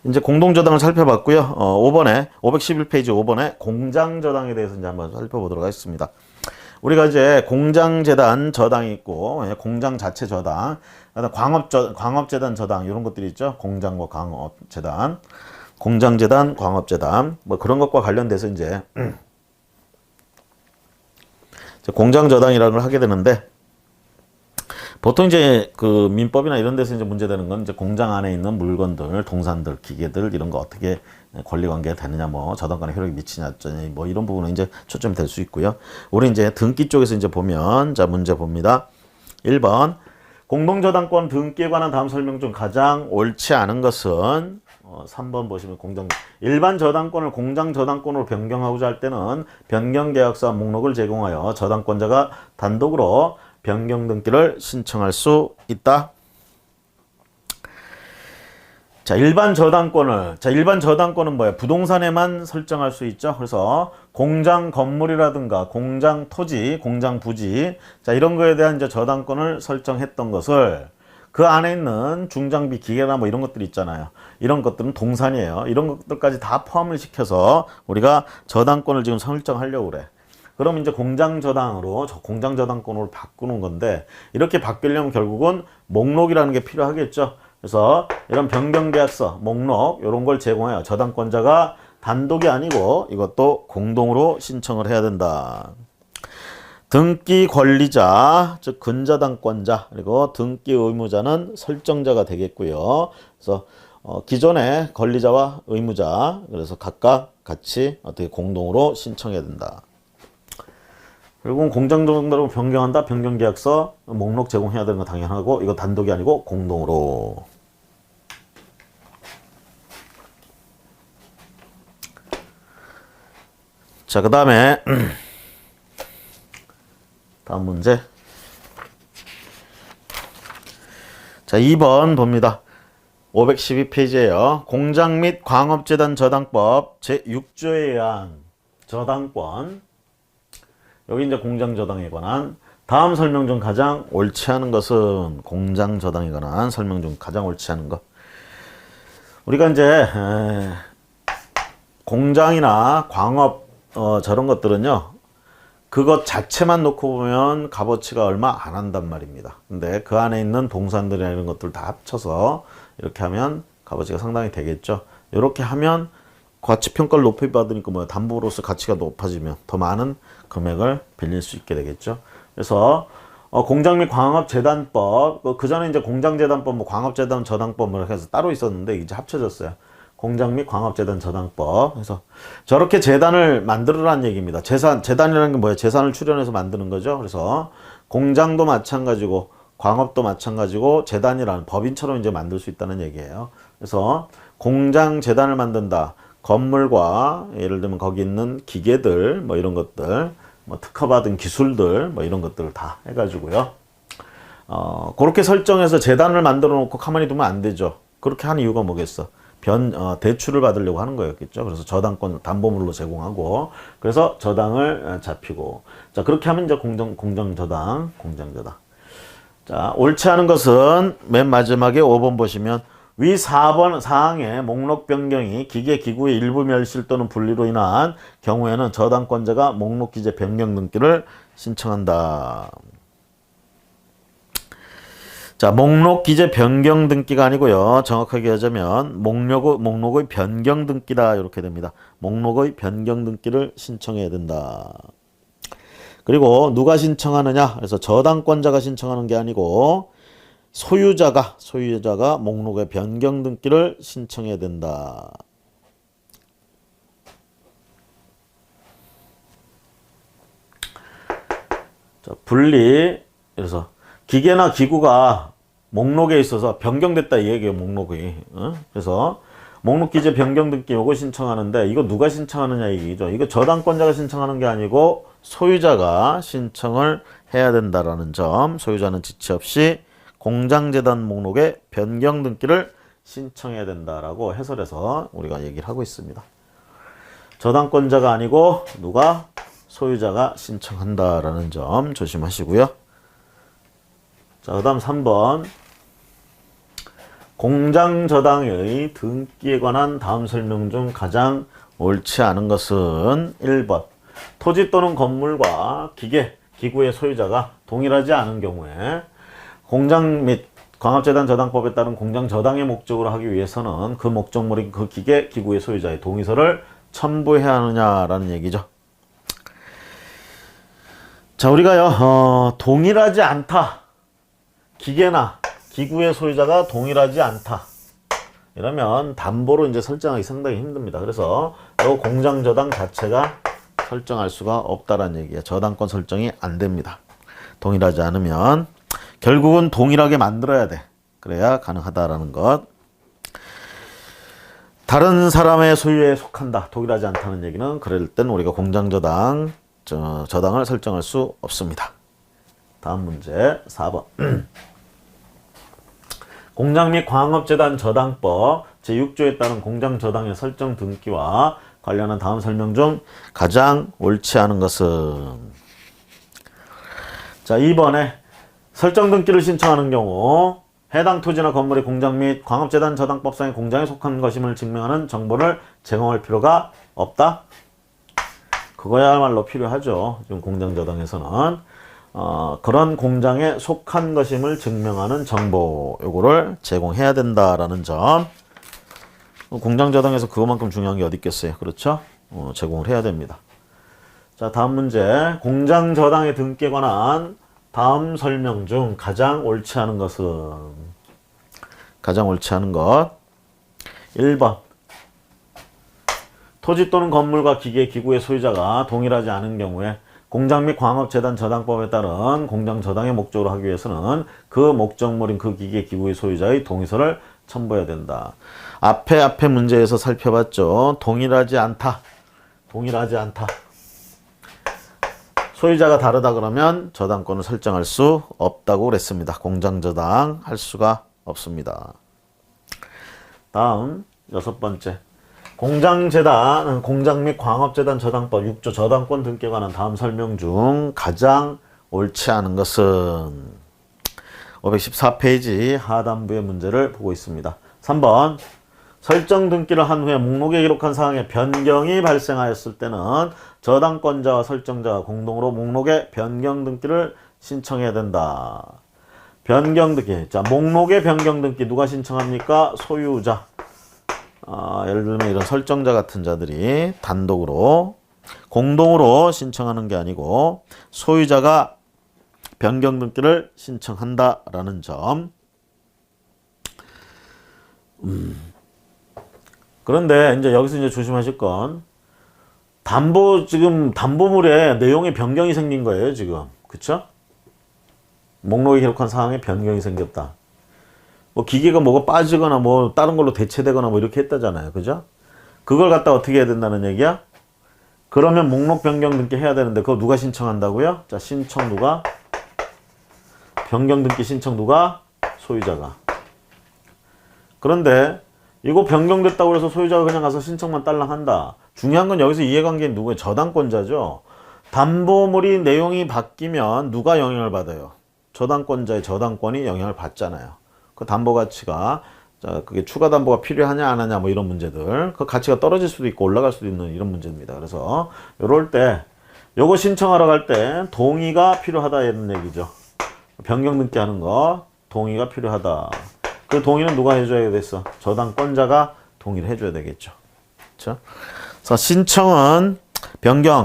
이제 공동저당을 살펴봤고요. 5번에 511페이지 5번에 공장저당에 대해서 이제 한번 살펴보도록 하겠습니다. 우리가 이제 공장재단 저당이 있고 공장 자체 저당, 광업재단 저당 이런 것들이 있죠. 공장과 광업재단, 공장재단, 광업재단 뭐 그런 것과 관련돼서 이제 공장저당이라는 걸 하게 되는데 보통 이제 그 민법이나 이런 데서 이제 문제되는 건 이제 공장 안에 있는 물건들, 동산들, 기계들 이런 거 어떻게 권리관계가 되느냐, 뭐 저당권에 효력이 미치냐, 뭐 이런 부분은 이제 초점이 될 수 있고요. 우리 이제 등기 쪽에서 이제 보면 자 문제 봅니다. 1번 공동저당권 등기에 관한 다음 설명 중 가장 옳지 않은 것은 3번 보시면 일반 저당권을 공장 저당권으로 변경하고자 할 때는 변경계약서 목록을 제공하여 저당권자가 단독으로 변경 등기를 신청할 수 있다. 자, 일반 저당권은 뭐예요? 부동산에만 설정할 수 있죠. 그래서 공장 건물이라든가 공장 토지, 공장 부지, 자, 이런 거에 대한 이제 저당권을 설정했던 것을 그 안에 있는 중장비 기계나 뭐 이런 것들 있잖아요. 이런 것들은 동산이에요. 이런 것들까지 다 포함을 시켜서 우리가 저당권을 지금 설정하려고 그래. 그럼 이제 공장저당으로 공장저당권으로 바꾸는 건데 이렇게 바뀌려면 결국은 목록이라는 게 필요하겠죠. 그래서 이런 변경계약서, 목록 이런 걸 제공해요. 저당권자가 단독이 아니고 이것도 공동으로 신청을 해야 된다. 등기 권리자, 즉 근저당권자, 그리고 등기 의무자는 설정자가 되겠고요. 그래서 기존의 권리자와 의무자, 그래서 각각 같이 어떻게 공동으로 신청해야 된다. 그리고 공장저당으로 변경한다. 변경계약서, 목록 제공해야 되는 거 당연하고 이거 단독이 아니고 공동으로. 자, 그 다음에 다음 문제. 자, 2번 봅니다. 512페이지에요. 공장 및 광업재단 저당법 제6조에 의한 저당권 여기 이제 공장저당에 관한 다음 설명 중 가장 옳지 않은 것은 공장저당에 관한 설명 중 가장 옳지 않은 것. 우리가 이제 공장이나 광업 저런 것들은요. 그것 자체만 놓고 보면 값어치가 얼마 안 한단 말입니다. 근데 그 안에 있는 동산들이나 이런 것들 다 합쳐서 이렇게 하면 값어치가 상당히 되겠죠. 이렇게 하면 가치평가를 높이 받으니까 뭐야, 담보로서 가치가 높아지면 더 많은 금액을 빌릴 수 있게 되겠죠. 그래서 공장 및 광업재단법, 그 전에 이제 공장재단법, 뭐 광업재단 저당법 이렇게 해서 따로 있었는데 이제 합쳐졌어요. 공장 및 광업재단 저당법. 그래서 저렇게 재단을 만들으라는 얘기입니다. 재단이라는 게 뭐예요? 재산을 출연해서 만드는 거죠. 그래서 공장도 마찬가지고 광업도 마찬가지고 재단이라는 법인처럼 이제 만들 수 있다는 얘기예요. 그래서 공장 재단을 만든다. 건물과 예를 들면 거기 있는 기계들 뭐 이런 것들, 뭐 특허받은 기술들 뭐 이런 것들을 다 해가지고요. 그렇게 설정해서 재단을 만들어 놓고 가만히 두면 안 되죠. 그렇게 하는 이유가 뭐겠어? 대출을 받으려고 하는 거였겠죠. 그래서 저당권 담보물로 제공하고, 그래서 저당을 잡히고, 자, 그렇게 하면 이제 공장저당. 자, 옳지 않은 것은 맨 마지막에 5번 보시면, 위 4번 사항의 목록 변경이 기계 기구의 일부 멸실 또는 분리로 인한 경우에는 저당권자가 목록 기재 변경 등기를 신청한다. 자, 목록 기재 변경 등기가 아니고요. 정확하게 하자면 목록의 변경 등기다 이렇게 됩니다. 목록의 변경 등기를 신청해야 된다. 그리고 누가 신청하느냐? 그래서 저당권자가 신청하는 게 아니고 소유자가 목록의 변경 등기를 신청해야 된다. 자, 분리. 그래서 기계나 기구가 목록에 있어서 변경됐다 이 얘기예요. 목록이. 그래서 목록 기재 변경 등기 요거 신청하는데 이거 누가 신청하느냐 얘기죠. 이거 저당권자가 신청하는 게 아니고 소유자가 신청을 해야 된다라는 점. 소유자는 지체 없이 공장재단 목록에 변경 등기를 신청해야 된다라고 해설해서 우리가 얘기를 하고 있습니다. 저당권자가 아니고 누가? 소유자가 신청한다라는 점 조심하시고요. 자, 그 다음 3번. 공장저당의 등기에 관한 다음 설명 중 가장 옳지 않은 것은 1번. 토지 또는 건물과 기계, 기구의 소유자가 동일하지 않은 경우에 공장 및 광업재단 저당법에 따른 공장저당의 목적으로 하기 위해서는 그 목적물인 그 기계, 기구의 소유자의 동의서를 첨부해야 하느냐라는 얘기죠. 자, 우리가요, 동일하지 않다. 기계나 기구의 소유자가 동일하지 않다. 이러면 담보로 이제 설정하기 상당히 힘듭니다. 그래서 이 공장저당 자체가 설정할 수가 없다라는 얘기예요. 저당권 설정이 안 됩니다. 동일하지 않으면 결국은 동일하게 만들어야 돼. 그래야 가능하다라는 것. 다른 사람의 소유에 속한다. 동일하지 않다는 얘기는 그럴 땐 우리가 공장저당 저당을 설정할 수 없습니다. 다음 문제 4번. 공장 및 광업재단 저당법 제6조에 따른 공장저당의 설정 등기와 관련한 다음 설명 중 가장 옳지 않은 것은, 자, 2번에 설정 등기를 신청하는 경우 해당 토지나 건물이 공장 및 광업재단 저당법상의 공장에 속한 것임을 증명하는 정보를 제공할 필요가 없다. 그거야말로 필요하죠. 지금 공장저당에서는 그런 공장에 속한 것임을 증명하는 정보 요거를 제공해야 된다라는 점. 공장저당에서 그것만큼 중요한 게 어디 있겠어요. 그렇죠? 제공을 해야 됩니다. 자, 다음 문제. 공장저당의 등기에 관한 다음 설명 중 가장 옳지 않은 것은, 가장 옳지 않은 것 1번. 토지 또는 건물과 기계, 기구의 소유자가 동일하지 않은 경우에 공장 및 광업재단 저당법에 따른 공장저당의 목적으로 하기 위해서는 그 목적물인 그 기계, 기구의 소유자의 동의서를 첨부해야 된다. 앞에 문제에서 살펴봤죠. 동일하지 않다. 동일하지 않다. 소유자가 다르다 그러면 저당권을 설정할 수 없다고 그랬습니다. 공장저당 할 수가 없습니다. 다음 6번째. 공장재단, 공장 및 광업재단 저당법 6조 저당권 등기에 관한 다음 설명 중 가장 옳지 않은 것은 514페이지 하단부의 문제를 보고 있습니다. 3번 설정 등기를 한 후에 목록에 기록한 사항에 변경이 발생하였을 때는 저당권자와 설정자가 공동으로 목록에 변경 등기를 신청해야 된다. 변경 등기. 자, 목록에 변경 등기 누가 신청합니까? 소유자. 예를 들면 이런 설정자 같은 자들이 단독으로 공동으로 신청하는 게 아니고 소유자가 변경 등기를 신청한다라는 점. 그런데 이제 여기서 이제 조심하실 건 지금 담보물에 내용에 변경이 생긴 거예요, 지금. 그쵸? 목록에 기록한 사항에 변경이 생겼다. 뭐 기계가 뭐가 빠지거나 뭐 다른 걸로 대체되거나 뭐 이렇게 했다잖아요. 그죠? 그걸 갖다 어떻게 해야 된다는 얘기야? 그러면 목록 변경 등기 해야 되는데 그거 누가 신청한다고요? 자, 신청 누가? 변경 등기 신청 누가? 소유자가. 그런데 이거 변경됐다고 해서 소유자가 그냥 가서 신청만 딸랑 한다. 중요한 건 여기서 이해관계는 누구예요? 저당권자죠. 담보물이 내용이 바뀌면 누가 영향을 받아요? 저당권자의 저당권이 영향을 받잖아요. 그 담보 가치가 그게 추가 담보가 필요하냐 안 하냐 뭐 이런 문제들, 그 가치가 떨어질 수도 있고 올라갈 수도 있는 이런 문제입니다. 그래서 요럴 때 요거 신청하러 갈 때 동의가 필요하다 이런 얘기죠. 변경 등기하는 거 동의가 필요하다. 그 동의는 누가 해줘야 됐어? 저당권자가 동의를 해줘야 되겠죠. 그렇죠? 그래서 신청은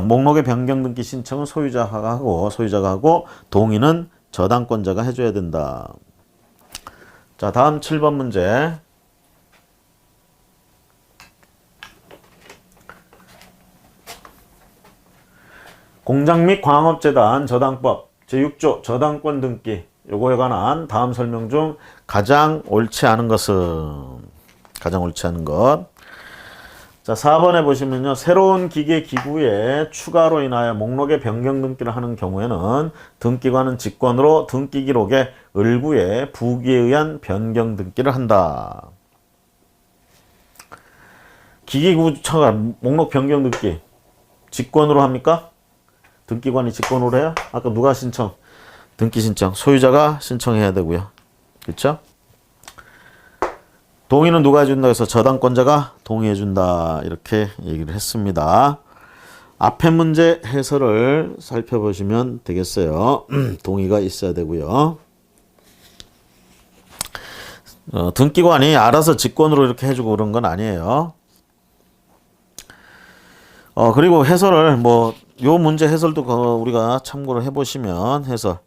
목록의 변경 등기 신청은 소유자가 하고 동의는 저당권자가 해줘야 된다. 자, 다음 7번 문제. 공장 및 광업재단 저당법 제6조 저당권 등기 요거에 관한 다음 설명 중 가장 옳지 않은 것. 자, 4번에 보시면요. 새로운 기계 기구에 추가로 인하여 목록에 변경 등기를 하는 경우에는 등기관은 직권으로 등기 기록에 을구에 부기에 의한 변경 등기를 한다. 기계구차가 목록 변경 등기 직권으로 합니까? 등기관이 직권으로 해요? 아까 누가 신청? 등기 신청. 소유자가 신청해야 되고요. 그렇죠? 동의는 누가 해준다 해서 저당권자가 동의해준다 이렇게 얘기를 했습니다. 앞에 문제 해설을 살펴보시면 되겠어요. 동의가 있어야 되고요. 등기관이 알아서 직권으로 이렇게 해주고 그런 건 아니에요. 그리고 해설을 요 문제 해설도 우리가 참고를 해보시면 해설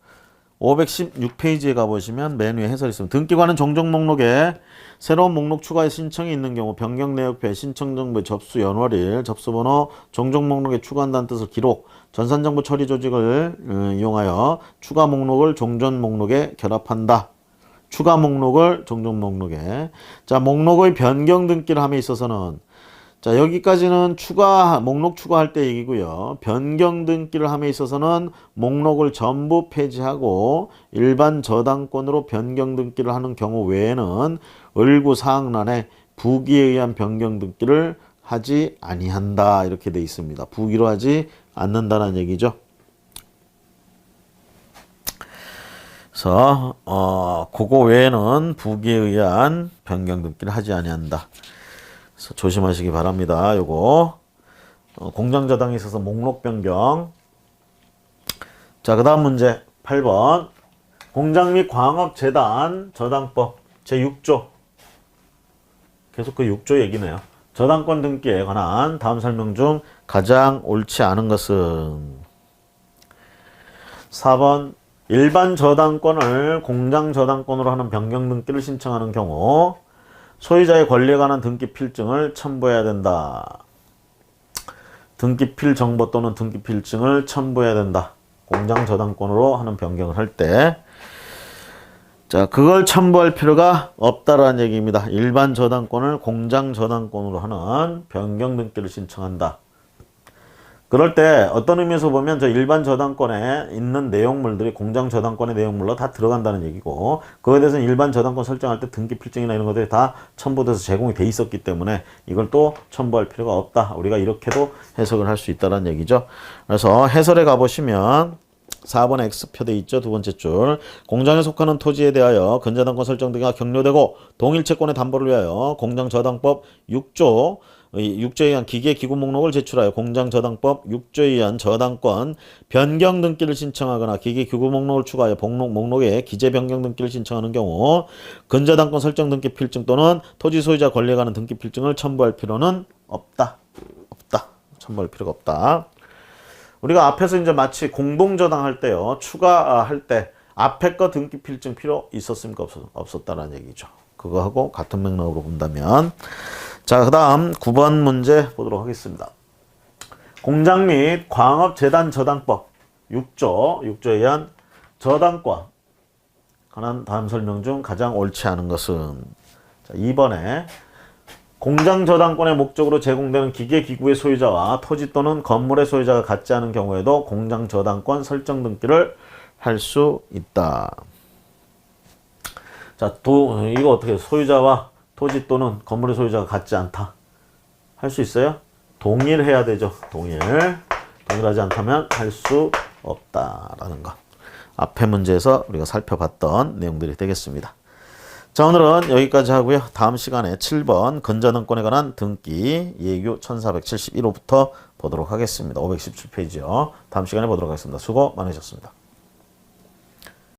516페이지에 가보시면 맨 위에 해설이 있습니다. 등기관은 종종 목록에 새로운 목록 추가의 신청이 있는 경우 변경 내역표, 신청 정보, 접수 연월일, 접수번호, 종종 목록에 추가한다는 뜻을 기록, 전산정보 처리 조직을 이용하여 추가 목록을 종전 목록에 결합한다. 추가 목록을 종전 목록에. 자, 목록의 변경 등기를 함에 있어서는 자, 여기까지는 목록 추가할 때 얘기고요. 변경 등기를 함에 있어서는 목록을 전부 폐지하고 일반 저당권으로 변경 등기를 하는 경우 외에는 을구 사항란에 부기에 의한 변경 등기를 하지 아니한다. 이렇게 돼 있습니다. 부기로 하지 않는다는 얘기죠. 그래서 그거 외에는 부기에 의한 변경 등기를 하지 아니한다. 그래서 조심하시기 바랍니다. 요거 공장저당에 있어서 목록 변경. 자, 그 다음 문제 8번 공장 및 광업재단 저당법 제6조 계속 그 6조 얘기네요. 저당권 등기에 관한 다음 설명 중 가장 옳지 않은 것은 4번 일반 저당권을 공장 저당권으로 하는 변경 등기를 신청하는 경우 소유자의 권리에 관한 등기 필증을 첨부해야 된다. 등기필 정보 또는 등기 필증을 첨부해야 된다. 공장 저당권으로 하는 변경을 할 때. 자, 그걸 첨부할 필요가 없다라는 얘기입니다. 일반 저당권을 공장 저당권으로 하는 변경 등기를 신청한다. 그럴 때 어떤 의미에서 보면 저 일반 저당권에 있는 내용물들이 공장 저당권의 내용물로 다 들어간다는 얘기고, 그거에 대해서는 일반 저당권 설정할 때 등기 필증이나 이런 것들이 다 첨부돼서 제공이 돼 있었기 때문에 이걸 또 첨부할 필요가 없다. 우리가 이렇게도 해석을 할 수 있다는 얘기죠. 그래서 해설에 가보시면 4번에 X표 돼 있죠. 두 번째 줄. 공장에 속하는 토지에 대하여 근저당권 설정 등이 격려되고 동일채권의 담보를 위하여 공장저당법 6조 6조에 의한 기계기구 목록을 제출하여 공장저당법 6조에 의한 저당권 변경 등기를 신청하거나 기계기구 목록을 추가하여 목록에 기재 변경 등기를 신청하는 경우 근저당권 설정 등기 필증 또는 토지 소유자 권리에 관한 등기 필증을 첨부할 필요는 없다. 첨부할 필요가 없다. 우리가 앞에서 이제 마치 공동저당 할 때요, 추가할 때 앞에 거 등기 필증 필요 있었습니까? 없었다는 얘기죠. 그거하고 같은 맥락으로 본다면. 자, 그 다음 9번 문제 보도록 하겠습니다. 공장 및 광업재단 저당법 6조에 의한 저당권 관한 다음 설명 중 가장 옳지 않은 것은, 자, 2번에 공장 저당권의 목적으로 제공되는 기계 기구의 소유자와 토지 또는 건물의 소유자가 같지 않은 경우에도 공장 저당권 설정 등기를 할 수 있다. 자, 이거 어떻게 소유자와 토지 또는 건물의 소유자가 같지 않다. 할 수 있어요? 동일해야 되죠. 동일하지 않다면 할 수 없다라는 것. 앞에 문제에서 우리가 살펴봤던 내용들이 되겠습니다. 자, 오늘은 여기까지 하고요. 다음 시간에 7번 근저당권에 관한 등기 예규 1471호부터 보도록 하겠습니다. 517페이지요. 다음 시간에 보도록 하겠습니다. 수고 많으셨습니다.